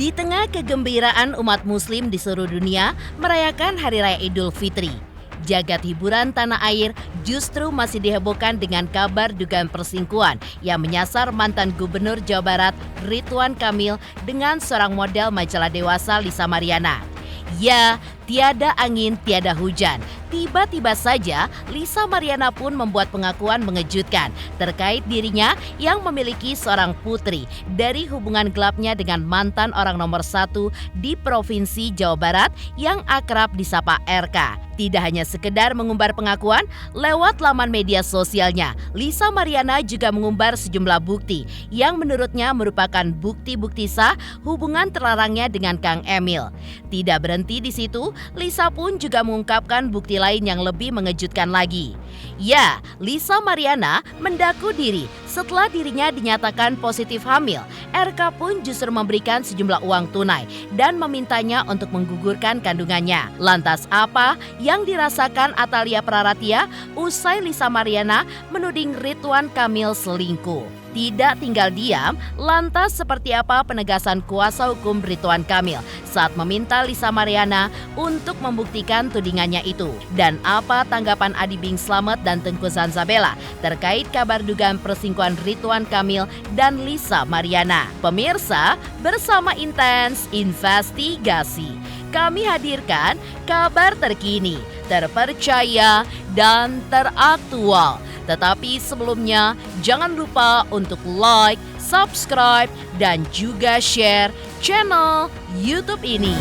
Di tengah kegembiraan umat muslim di seluruh dunia merayakan Hari Raya Idul Fitri, jagat hiburan tanah air justru masih dihebohkan dengan kabar dugaan perselingkuhan yang menyasar mantan Gubernur Jawa Barat Ridwan Kamil dengan seorang model majalah dewasa Lisa Mariana. Ya, tiada angin, tiada hujan. Tiba-tiba saja Lisa Mariana pun membuat pengakuan mengejutkan terkait dirinya yang memiliki seorang putri dari hubungan gelapnya dengan mantan orang nomor 1 di Provinsi Jawa Barat yang akrab disapa RK. Tidak hanya sekedar mengumbar pengakuan, lewat laman media sosialnya, Lisa Mariana juga mengumbar sejumlah bukti yang menurutnya merupakan bukti-bukti sah hubungan terlarangnya dengan Kang Emil. Tidak berhenti di situ, Lisa pun juga mengungkapkan bukti lain yang lebih mengejutkan lagi. Ya, Lisa Mariana mendaku diri setelah dirinya dinyatakan positif hamil. RK pun justru memberikan sejumlah uang tunai dan memintanya untuk menggugurkan kandungannya. Lantas apa yang dirasakan Atalia Praratia usai Lisa Mariana menuding Ridwan Kamil selingkuh? Tidak tinggal diam, lantas seperti apa penegasan kuasa hukum Ridwan Kamil saat meminta Lisa Mariana untuk membuktikan tudingannya itu? Dan apa tanggapan Adi Bing Slamet dan Tengku Zanzabella terkait kabar dugaan perselingkuhan Ridwan Kamil dan Lisa Mariana? Pemirsa, bersama Intens Investigasi, kami hadirkan kabar terkini, terpercaya, dan teraktual. Tetapi sebelumnya, jangan lupa untuk like, subscribe, dan juga share channel YouTube ini.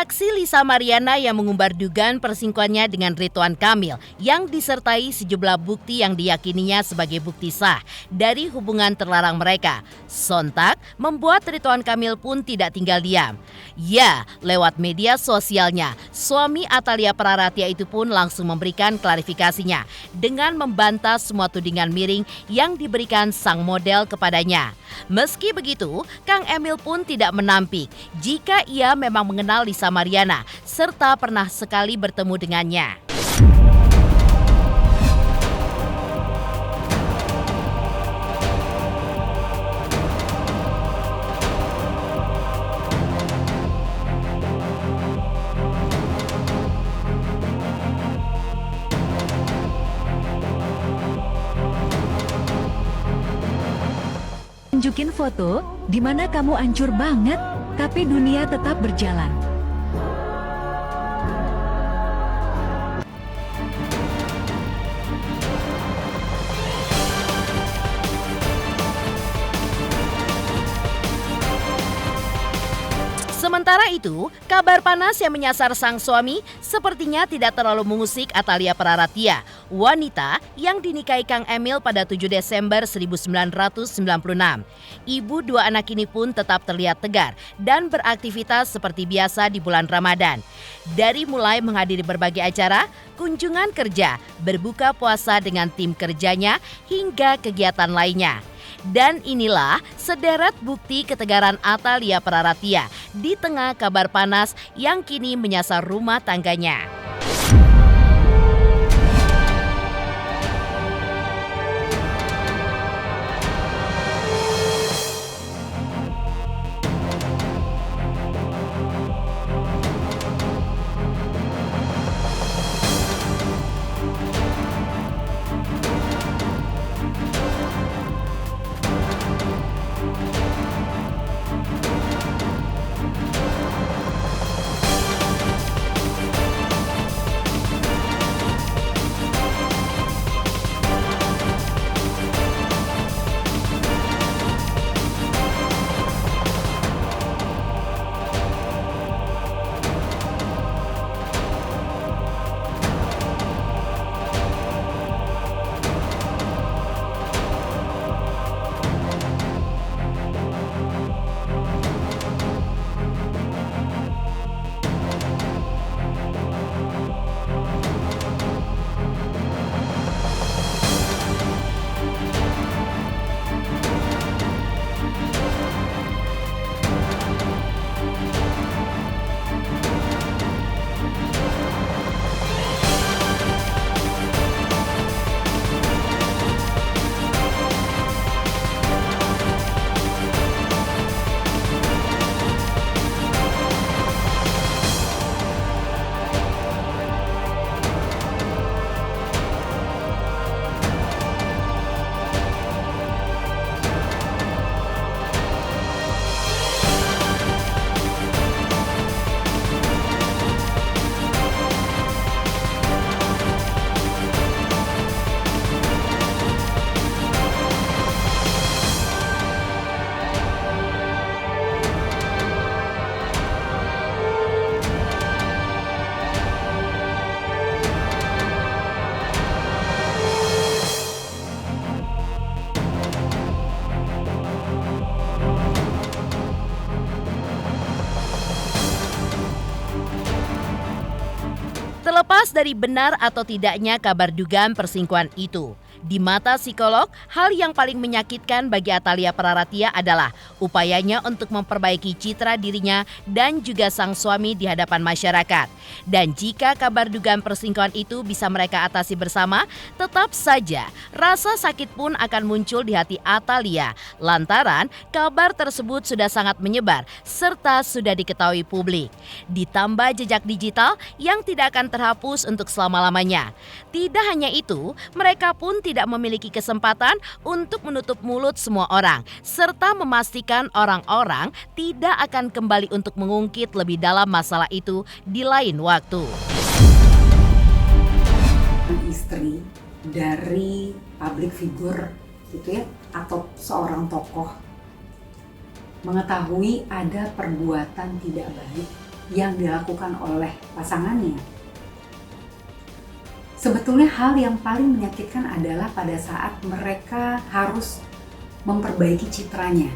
Aksi Lisa Mariana yang mengumbar dugaan perselingkuhannya dengan Ridwan Kamil yang disertai sejumlah bukti yang diyakininya sebagai bukti sah dari hubungan terlarang mereka sontak membuat Ridwan Kamil pun tidak tinggal diam. Ya, lewat media sosialnya, suami Atalia Praratia itu pun langsung memberikan klarifikasinya dengan membantah semua tudingan miring yang diberikan sang model kepadanya. Meski begitu, Kang Emil pun tidak menampik jika ia memang mengenal Lisa Mariana serta pernah sekali bertemu dengannya. Tunjukin foto di mana kamu hancur banget, tapi dunia tetap berjalan. Sementara itu, kabar panas yang menyasar sang suami sepertinya tidak terlalu mengusik Atalia Praratia, wanita yang dinikahi Kang Emil pada 7 Desember 1996. Ibu dua anak ini pun tetap terlihat tegar dan beraktivitas seperti biasa di bulan Ramadan. Dari mulai menghadiri berbagai acara, kunjungan kerja, berbuka puasa dengan tim kerjanya, hingga kegiatan lainnya. Dan inilah sederet bukti ketegaran Atalia Praratia di tengah kabar panas yang kini menyasar rumah tangganya. Terlepas dari benar atau tidaknya kabar dugaan perselingkuhan itu, di mata psikolog, hal yang paling menyakitkan bagi Atalia Praratia adalah upayanya untuk memperbaiki citra dirinya dan juga sang suami di hadapan masyarakat. Dan jika kabar dugaan perselingkuhan itu bisa mereka atasi bersama, tetap saja rasa sakit pun akan muncul di hati Atalia lantaran kabar tersebut sudah sangat menyebar serta sudah diketahui publik. Ditambah jejak digital yang tidak akan terhapus untuk selama-lamanya. Tidak hanya itu, mereka pun tidak memiliki kesempatan untuk menutup mulut semua orang, serta memastikan orang-orang tidak akan kembali untuk mengungkit lebih dalam masalah itu di lain waktu. Istri dari public figure gitu ya, atau seorang tokoh mengetahui ada perbuatan tidak baik yang dilakukan oleh pasangannya. Sebetulnya hal yang paling menyakitkan adalah pada saat mereka harus memperbaiki citranya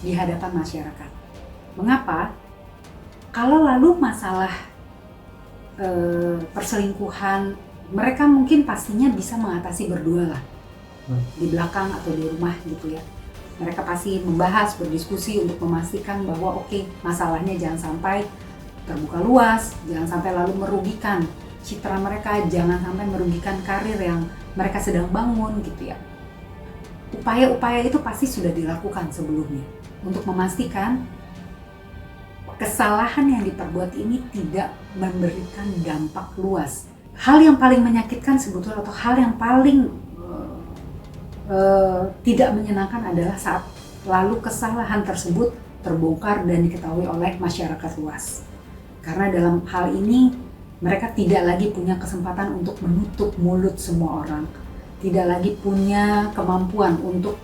di hadapan masyarakat. Mengapa? Kalau lalu masalah perselingkuhan, mereka mungkin pastinya bisa mengatasi berdua lah, di belakang atau di rumah gitu ya. Mereka pasti membahas, berdiskusi untuk memastikan bahwa oke, masalahnya jangan sampai terbuka luas, jangan sampai lalu merugikan citra mereka, jangan sampai merugikan karir yang mereka sedang bangun gitu ya. Upaya-upaya itu pasti sudah dilakukan sebelumnya untuk memastikan kesalahan yang diperbuat ini tidak memberikan dampak luas. Hal yang paling menyakitkan sebetulnya atau hal yang paling tidak menyenangkan adalah saat lalu kesalahan tersebut terbongkar dan diketahui oleh masyarakat luas. Karena dalam hal ini mereka tidak lagi punya kesempatan untuk menutup mulut semua orang. Tidak lagi punya kemampuan untuk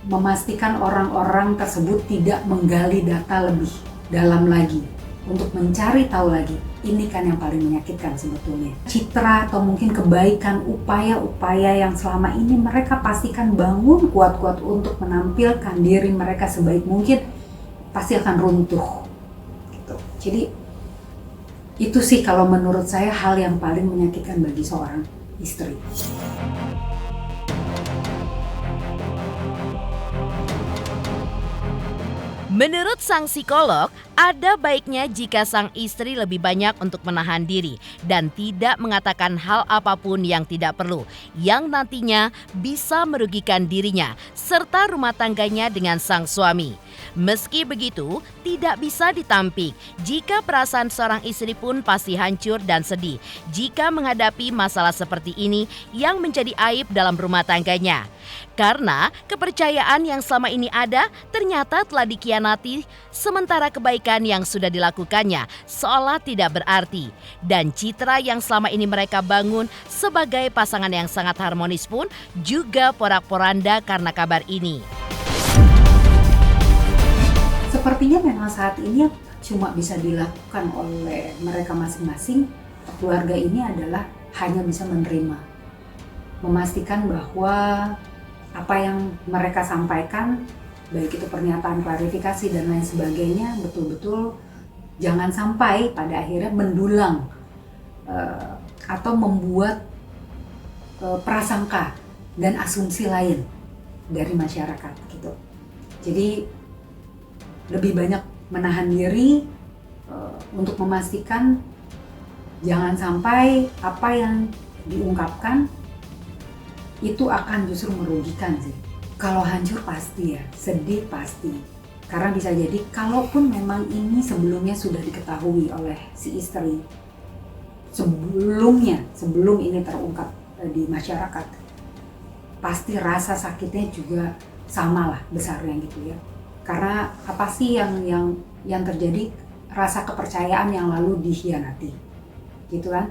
memastikan orang-orang tersebut tidak menggali data lebih dalam lagi. Untuk mencari tahu lagi. Ini kan yang paling menyakitkan sebetulnya. Citra atau mungkin kebaikan, upaya-upaya yang selama ini mereka pastikan bangun kuat-kuat untuk menampilkan diri mereka sebaik mungkin, pasti akan runtuh. Gitu. Jadi itu sih kalau menurut saya hal yang paling menyakitkan bagi seorang istri. Menurut sang psikolog, ada baiknya jika sang istri lebih banyak untuk menahan diri dan tidak mengatakan hal apapun yang tidak perlu, yang nantinya bisa merugikan dirinya serta rumah tangganya dengan sang suami. Meski begitu, tidak bisa ditampik jika perasaan seorang istri pun pasti hancur dan sedih jika menghadapi masalah seperti ini yang menjadi aib dalam rumah tangganya. Karena kepercayaan yang selama ini ada ternyata telah dikhianati, sementara kebaikan yang sudah dilakukannya seolah tidak berarti. Dan citra yang selama ini mereka bangun sebagai pasangan yang sangat harmonis pun juga porak-poranda karena kabar ini. Sepertinya memang saat ini cuma bisa dilakukan oleh mereka masing-masing. Keluarga ini adalah hanya bisa menerima, memastikan bahwa apa yang mereka sampaikan, baik itu pernyataan klarifikasi dan lain sebagainya, betul-betul jangan sampai pada akhirnya mendulang atau membuat prasangka dan asumsi lain dari masyarakat gitu. Jadi lebih banyak menahan diri untuk memastikan jangan sampai apa yang diungkapkan itu akan justru merugikan sih. Kalau hancur pasti ya, sedih pasti. Karena bisa jadi kalaupun memang ini sebelumnya sudah diketahui oleh si istri, sebelum ini terungkap di masyarakat, pasti rasa sakitnya juga sama lah besarnya gitu ya. Karena apa sih yang terjadi, rasa kepercayaan yang lalu dikhianati gitu kan.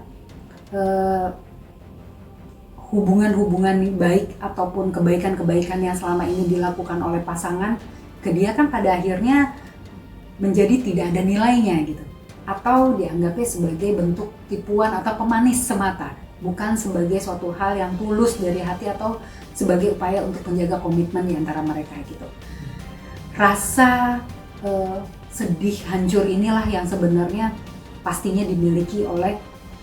Hubungan-hubungan baik ataupun kebaikan-kebaikan yang selama ini dilakukan oleh pasangan ke dia kan pada akhirnya menjadi tidak ada nilainya gitu, atau dianggapnya sebagai bentuk tipuan atau pemanis semata, bukan sebagai suatu hal yang tulus dari hati atau sebagai upaya untuk menjaga komitmen di antara mereka gitu. Rasa sedih, hancur inilah yang sebenarnya pastinya dimiliki oleh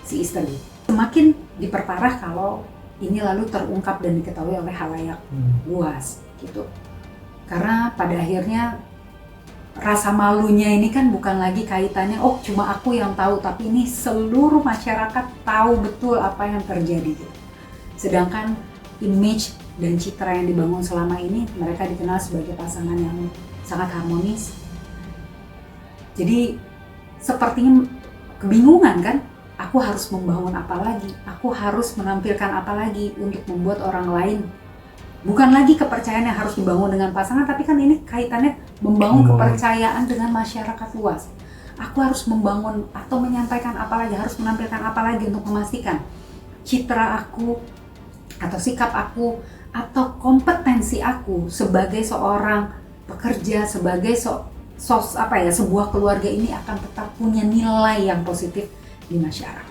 si istri. Semakin diperparah kalau ini lalu terungkap dan diketahui oleh khalayak luas gitu. Karena pada akhirnya rasa malunya ini kan bukan lagi kaitannya oh cuma aku yang tahu, tapi ini seluruh masyarakat tahu betul apa yang terjadi gitu. Sedangkan image dan citra yang dibangun selama ini, mereka dikenal sebagai pasangan yang sangat harmonis. Jadi sepertinya kebingungan kan, aku harus membangun apa lagi, aku harus menampilkan apa lagi untuk membuat orang lain. Bukan lagi kepercayaan yang harus dibangun dengan pasangan, tapi kan ini kaitannya membangun kepercayaan dengan masyarakat luas. Aku harus membangun atau menyampaikan apa lagi, harus menampilkan apa lagi untuk memastikan citra aku atau sikap aku atau kompetensi aku sebagai seorang pekerja, sebagai sebuah keluarga ini akan tetap punya nilai yang positif di masyarakat.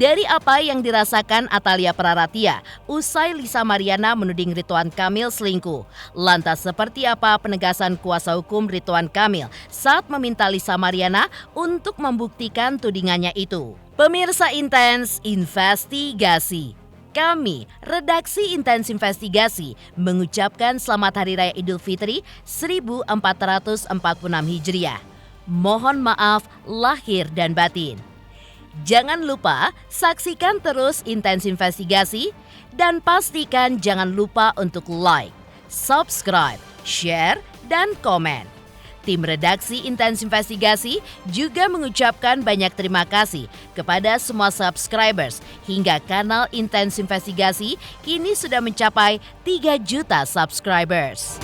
Dari apa yang dirasakan Atalia Praratia usai Lisa Mariana menuding Ridwan Kamil selingkuh. Lantas seperti apa penegasan kuasa hukum Ridwan Kamil saat meminta Lisa Mariana untuk membuktikan tudingannya itu? Pemirsa Intens Investigasi. Kami, redaksi Intens Investigasi, mengucapkan selamat Hari Raya Idul Fitri 1446 Hijriah. Mohon maaf lahir dan batin. Jangan lupa saksikan terus Intens Investigasi dan pastikan jangan lupa untuk like, subscribe, share, dan komen. Tim redaksi Intens Investigasi juga mengucapkan banyak terima kasih kepada semua subscribers hingga kanal Intens Investigasi kini sudah mencapai 3 juta subscribers.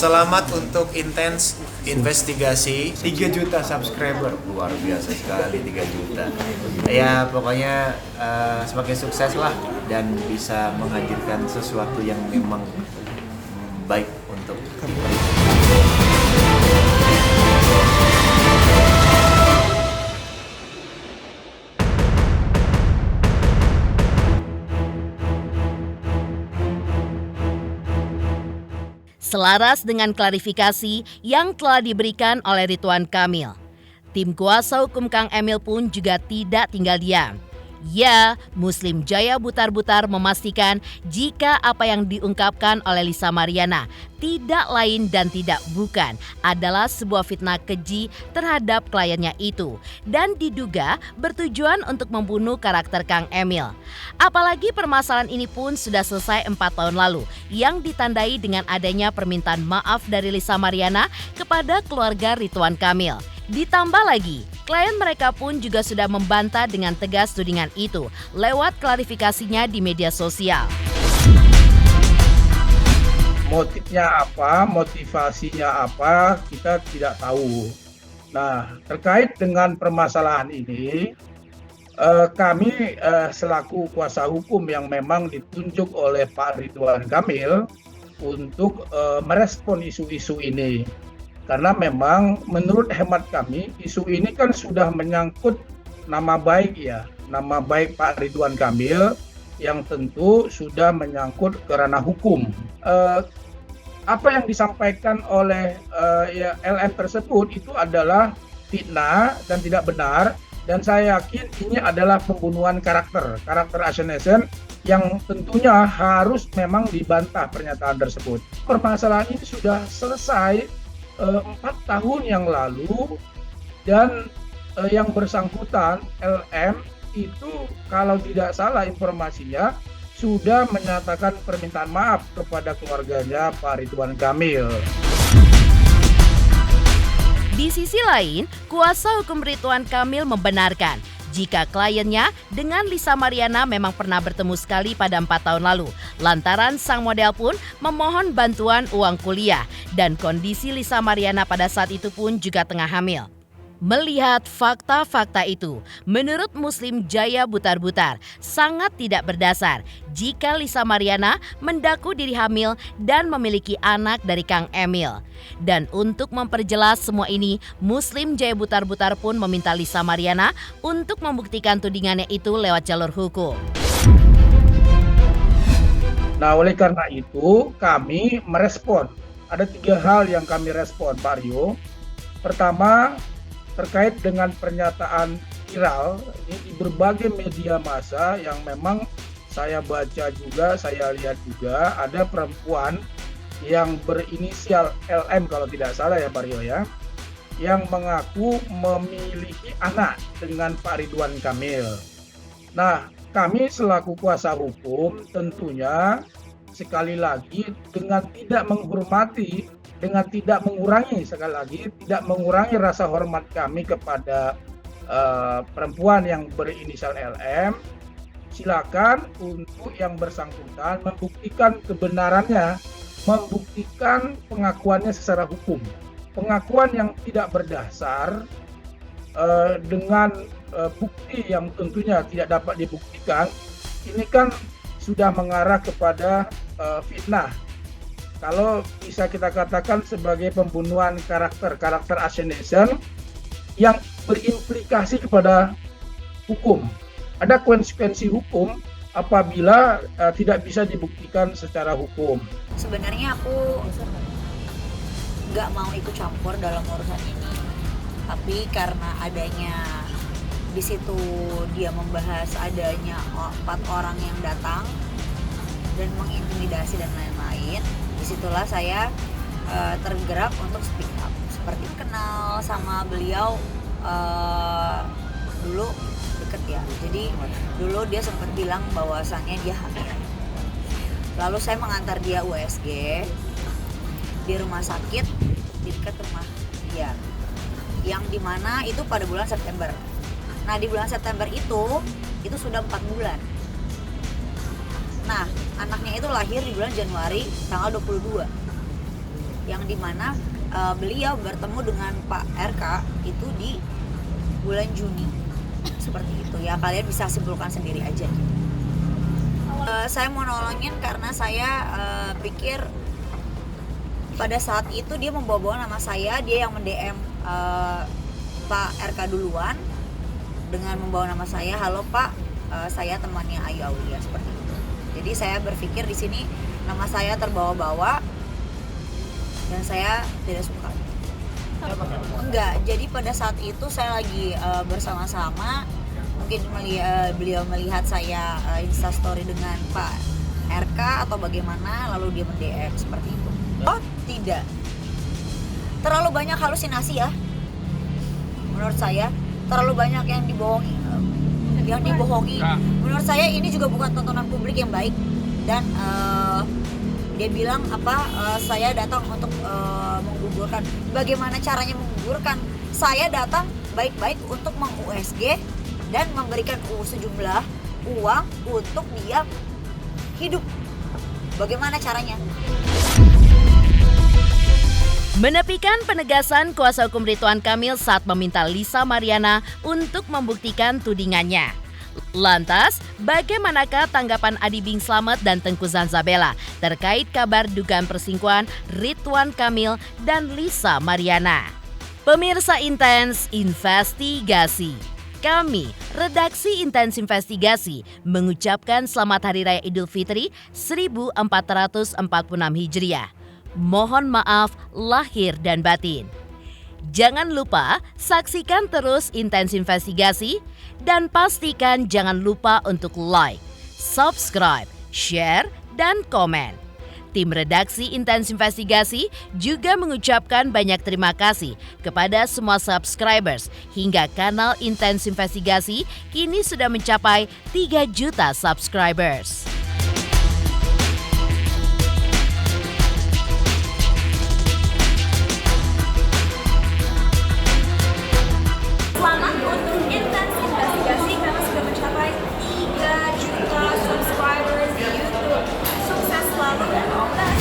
Selamat untuk Intens Investigasi 3 juta subscriber, luar biasa sekali 3 juta. Ya pokoknya semakin sukses lah dan bisa menghadirkan sesuatu yang memang baik untuk Selaras dengan klarifikasi yang telah diberikan oleh Ridwan Kamil, tim kuasa hukum Kang Emil pun juga tidak tinggal diam. Ya, Muslim Jaya Butar-Butar memastikan jika apa yang diungkapkan oleh Lisa Mariana tidak lain dan tidak bukan adalah sebuah fitnah keji terhadap kliennya itu dan diduga bertujuan untuk membunuh karakter Kang Emil. Apalagi permasalahan ini pun sudah selesai 4 tahun lalu yang ditandai dengan adanya permintaan maaf dari Lisa Mariana kepada keluarga Ridwan Kamil. Ditambah lagi, klien mereka pun juga sudah membantah dengan tegas tudingan itu lewat klarifikasinya di media sosial. Motifnya apa, motivasinya apa, kita tidak tahu. Nah, terkait dengan permasalahan ini, kami selaku kuasa hukum yang memang ditunjuk oleh Pak Ridwan Kamil untuk merespon isu-isu ini. Karena memang menurut hemat kami, isu ini kan sudah menyangkut nama baik nama baik Pak Ridwan Kamil yang tentu sudah menyangkut ke ranah hukum. Apa yang disampaikan oleh LM tersebut itu adalah fitnah dan tidak benar, dan saya yakin ini adalah pembunuhan karakter assassination yang tentunya harus memang dibantah pernyataan tersebut. Permasalahan ini sudah selesai 4 tahun yang lalu dan yang bersangkutan LM itu kalau tidak salah informasinya sudah menyatakan permintaan maaf kepada keluarganya Pak Ridwan Kamil. Di sisi lain, kuasa hukum Ridwan Kamil membenarkan jika kliennya dengan Lisa Mariana memang pernah bertemu sekali pada 4 tahun lalu. Lantaran sang model pun memohon bantuan uang kuliah dan kondisi Lisa Mariana pada saat itu pun juga tengah hamil. Melihat fakta-fakta itu, menurut Muslim Jaya Butar-Butar sangat tidak berdasar jika Lisa Mariana mendaku diri hamil dan memiliki anak dari Kang Emil. Dan untuk memperjelas semua ini, Muslim Jaya Butar-Butar pun meminta Lisa Mariana untuk membuktikan tudingannya itu lewat jalur hukum. Nah, oleh karena itu kami merespon. Ada 3 hal yang kami respon, Pak Rio. Pertama, terkait dengan pernyataan viral ini di berbagai media massa yang memang saya baca juga, saya lihat juga ada perempuan yang berinisial LM kalau tidak salah ya Pak Rio ya, yang mengaku memiliki anak dengan Pak Ridwan Kamil. Nah, kami selaku kuasa hukum tentunya sekali lagi dengan tidak menghormati, dengan tidak mengurangi, sekali lagi tidak mengurangi rasa hormat kami kepada perempuan yang berinisial LM, silakan untuk yang bersangkutan membuktikan kebenarannya, membuktikan pengakuannya secara hukum. Pengakuan yang tidak berdasar dengan bukti yang tentunya tidak dapat dibuktikan, ini kan sudah mengarah kepada fitnah. Kalau bisa kita katakan sebagai pembunuhan karakter assassination yang berimplikasi kepada hukum. Ada konsekuensi hukum apabila tidak bisa dibuktikan secara hukum. Sebenarnya aku nggak mau ikut campur dalam urusan ini, tapi karena adanya di situ dia membahas adanya 4 orang yang datang dan mengintimidasi dan lain-lain, disitulah saya tergerak untuk speak up. Seperti kenal sama beliau dulu deket ya, jadi dulu dia sempat bilang bahwasannya dia hamil. Lalu saya mengantar dia USG di rumah sakit di dekat rumah dia, yang dimana itu pada bulan September. Nah di bulan September itu sudah 4 bulan. Nah anaknya itu lahir di bulan Januari tanggal 22, yang dimana beliau bertemu dengan Pak RK itu di bulan Juni. Seperti itu ya, kalian bisa simpulkan sendiri aja. Saya mau nolongin karena saya pikir pada saat itu dia membawa-bawa nama saya, dia yang mendm Pak RK duluan dengan membawa nama saya, halo Pak, saya temannya Ayu Aulia, seperti itu. Jadi saya berpikir di sini nama saya terbawa-bawa dan saya tidak suka. Enggak, jadi pada saat itu saya lagi bersama-sama, mungkin beliau melihat saya instastory dengan Pak RK atau bagaimana, lalu dia mendm seperti itu. Oh tidak, terlalu banyak halusinasi ya menurut saya, terlalu banyak yang dibohongi. Menurut saya ini juga bukan tontonan publik yang baik. Dan dia bilang saya datang untuk menggugurkan. Bagaimana caranya menggugurkan? Saya datang baik-baik untuk meng-USG dan memberikan sejumlah uang untuk dia hidup. Bagaimana caranya? Menepikan penegasan kuasa hukum Ridwan Kamil saat meminta Lisa Mariana untuk membuktikan tudingannya. Lantas, bagaimanakah tanggapan Adi Bing Slamet dan Tengku Zanzabella terkait kabar dugaan perselingkuhan Ridwan Kamil dan Lisa Mariana? Pemirsa Intens Investigasi, kami, Redaksi Intens Investigasi, mengucapkan Selamat Hari Raya Idul Fitri 1446 Hijriah. Mohon maaf lahir dan batin. Jangan lupa saksikan terus Intens Investigasi dan pastikan jangan lupa untuk like, subscribe, share, dan komen. Tim redaksi Intens Investigasi juga mengucapkan banyak terima kasih kepada semua subscribers hingga kanal Intens Investigasi kini sudah mencapai 3 juta subscribers. Selamat untuk Intens Investigasi karena sudah mencapai 3 juta subscribers di YouTube. Sukses selalu dan all the best.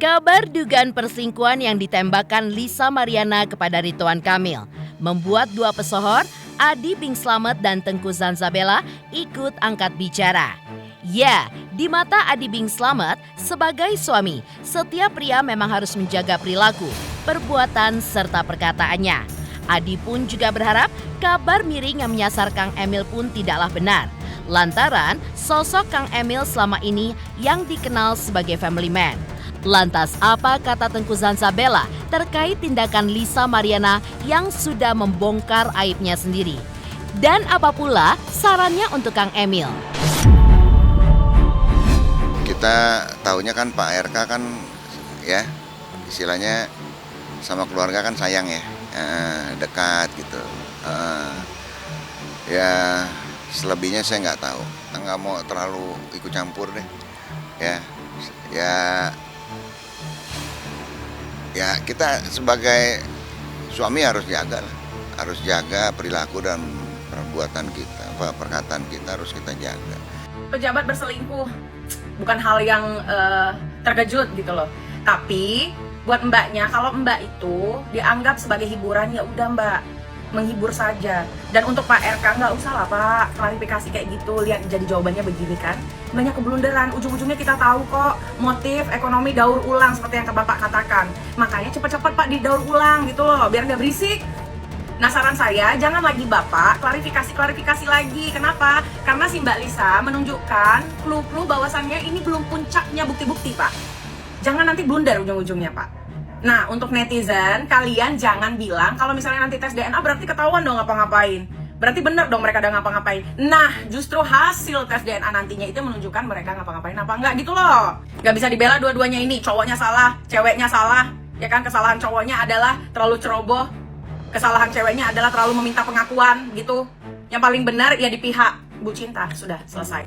Kabar dugaan perselingkuhan yang ditembakkan Lisa Mariana kepada Ridwan Kamil membuat dua pesohor, Adi Bing Slamet dan Tengku Zanzabella, ikut angkat bicara. Ya, di mata Adi Bing Slamet, sebagai suami, setiap pria memang harus menjaga perilaku, perbuatan, serta perkataannya. Adi pun juga berharap kabar miring yang menyasar Kang Emil pun tidaklah benar. Lantaran sosok Kang Emil selama ini yang dikenal sebagai family man. Lantas apa kata Tengku Zanzabella terkait tindakan Lisa Mariana yang sudah membongkar aibnya sendiri? Dan apa pula sarannya untuk Kang Emil? Kita tahunya kan Pak RK kan ya istilahnya sama keluarga kan sayang ya, dekat gitu. Ya selebihnya saya nggak tahu, nggak mau terlalu ikut campur deh. Ya kita sebagai suami harus jaga lah, harus jaga perilaku dan perbuatan kita, perkataan kita harus kita jaga. Pejabat berselingkuh bukan hal yang terkejut gitu loh. Tapi buat mbaknya, kalau mbak itu dianggap sebagai hiburan, ya udah mbak, menghibur saja. Dan untuk Pak RK nggak usah lah Pak klarifikasi kayak gitu, lihat jadi jawabannya begini kan, banyak keblunderan, ujung-ujungnya kita tahu kok motif ekonomi daur ulang seperti yang Bapak katakan. Makanya cepet-cepet Pak didaur ulang gitu loh, biar nggak berisik. Nah saran saya, jangan lagi Bapak klarifikasi lagi. Kenapa? Karena si Mbak Lisa menunjukkan clue-clue bahwasannya ini belum puncaknya bukti-bukti Pak. Jangan nanti blunder ujung-ujungnya Pak. Nah, untuk netizen, kalian jangan bilang kalau misalnya nanti tes DNA berarti ketahuan dong ngapa-ngapain. Berarti bener dong mereka udah ngapa-ngapain. Nah, justru hasil tes DNA nantinya itu menunjukkan mereka ngapa-ngapain apa enggak gitu loh. Gak bisa dibela dua-duanya ini, cowoknya salah, ceweknya salah. Ya kan, kesalahan cowoknya adalah terlalu ceroboh, kesalahan ceweknya adalah terlalu meminta pengakuan gitu. Yang paling benar ya di pihak Bu Cinta, sudah selesai.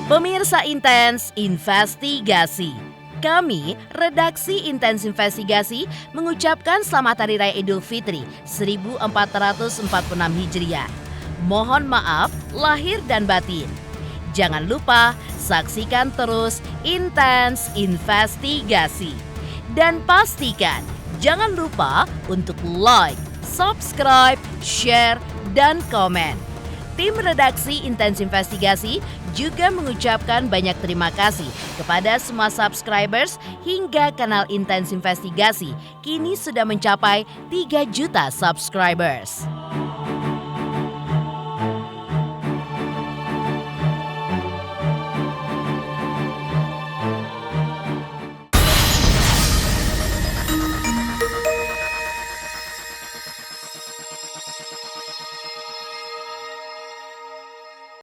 Pemirsa Intens Investigasi, kami, redaksi Intens Investigasi, mengucapkan selamat Hari Raya Idul Fitri 1446 Hijriah. Mohon maaf lahir dan batin. Jangan lupa saksikan terus Intens Investigasi. Dan pastikan jangan lupa untuk like, subscribe, share, dan komen. Tim redaksi Intens Investigasi juga mengucapkan banyak terima kasih kepada semua subscribers hingga kanal Intens Investigasi kini sudah mencapai 3 juta subscribers.